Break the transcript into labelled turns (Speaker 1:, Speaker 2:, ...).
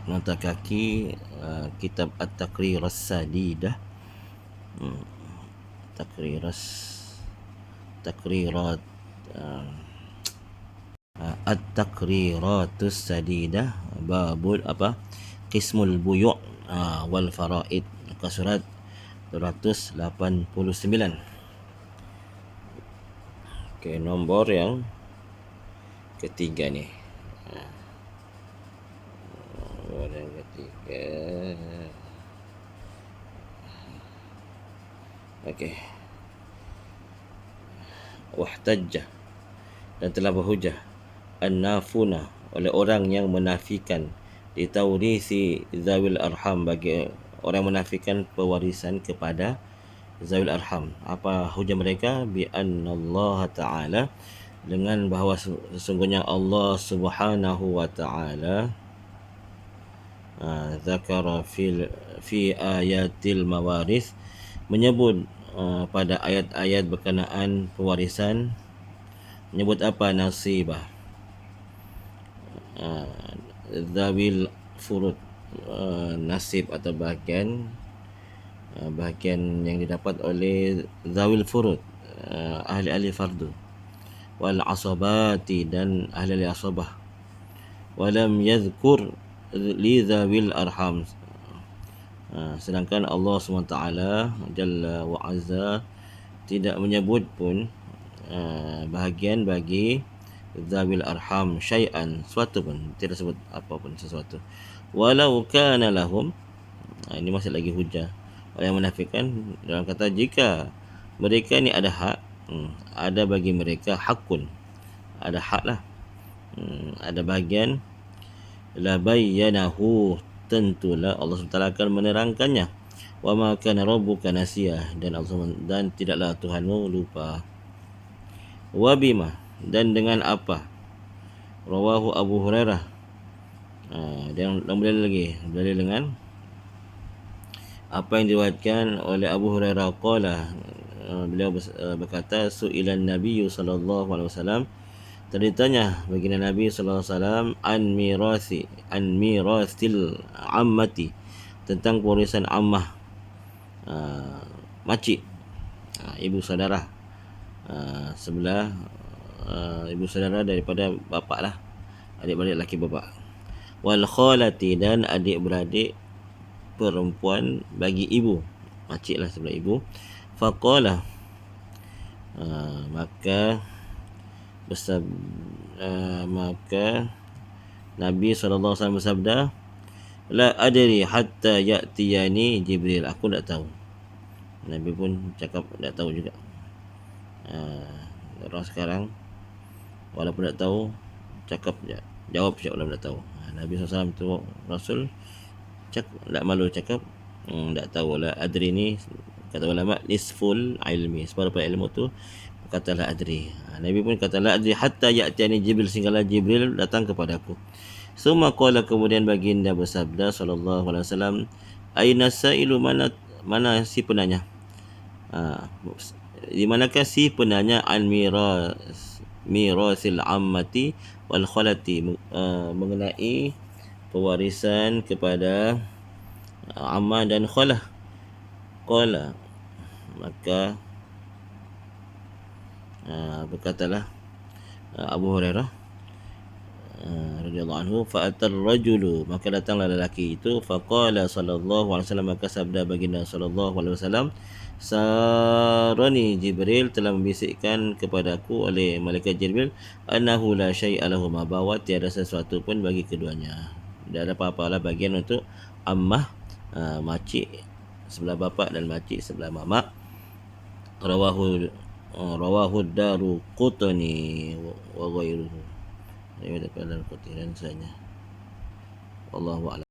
Speaker 1: nota kaki kitab At-Taqrir As-Sadidah, Takrirat At-Taqriratus Sadidah, babul Qismul Buyu' wal Faraid, muka surat 289. Okey, nombor yang ketiga ni. Nombor yang ketiga. Okey. Wahtajjah, dan telah berhujah an-nafuna, oleh orang yang menafikan ditaurisi zawil arham, bagi orang menafikan pewarisan kepada zawil arham. Apa hujah mereka? Bi annallaha ta'ala, dengan bahawa sesungguhnya Allah Subhanahu wa ta'ala zakara fi ayatil mawaris, menyebut pada ayat-ayat berkenaan pewarisan, menyebut apa? Nasibah, zawil furud, nasib atau bahagian yang didapat oleh zawil furud, ahli-ahli fardu, wal asabati, dan ahli asabah. Walam yadhkur li zawil arham, sedangkan Allah SWT Jalla wa Azza tidak menyebut pun bahagian bagi zawil arham syai'an, sesuatu pun, tidak sebut apa pun sesuatu. Walau kana lahum, ini masih lagi hujah orang yang menafikan dalam kata jika mereka ni ada hak, ada bagi mereka hakun, ada hak lah, ada bahagian, la bayyanahu, tentulah Allah SWT akan menerangkannya. Wa ma kana rabbuka nasiyah, dan tidaklah Tuhanmu lupa. Wa bima, dan dengan apa? Rawahu Abu Hurairah, dan boleh dengan apa yang diriwayatkan oleh Abu Hurairah qala, beliau berkata, su'ilan Nabi sallallahu alaihi wasallam, tadi ditanya baginda Nabi sallallahu alaihi wasallam an mirasil ammati, tentang pewarisan ammah, makcik, ibu saudara, sebelah ibu saudara daripada bapa lah, adik-beradik laki bapa. Wal khalati, dan adik-beradik perempuan bagi ibu, makcik lah sebelah ibu. Faqala, maka Nabi SAW bersabda, la adri hatta ya'tiyani Jibril, aku tak tahu. Nabi pun cakap tak tahu juga. Orang sekarang walaupun tak tahu, cakap je, jawab je walaupun tak tahu. Nabi SAW tu Rasul, tak malu cakap tak tahu lah. Adri ni, kata ulama, nisful ilmi, separuh ilmu tu katalah adri. Nabi pun katalah adri hatta ya'tiyani Jibril, sehinggalah Jibril datang kepada aku. Summa qala, kemudian baginda bersabda sallallahu alaihi wasallam, aina sailu, mana si penanya, di manakah si penanya, an mirasil ammati wal khalati, mengenai pewarisan kepada ammah dan khalah. Qala, maka berkatalah Abu Hurairah radhiyallahu anhu, fa'atar rajulu, maka datanglah lelaki itu, faqala sallallahu alaihi wasallam, maka sabda baginda sallallahu alaihi wasallam, sarani Jibril, telah membisikkan kepadaku oleh malaikat Jibril, annahu la syai'a lahuma, bahawa tiada sesuatu pun bagi keduanya, tidak ada apa-apalah bagian untuk ammah, makcik sebelah bapa dan makcik sebelah mamak. Rawahu Daruqutni wa ghairuhu, riwayat dalam Qutni dan sanya. Wallahu a'lam.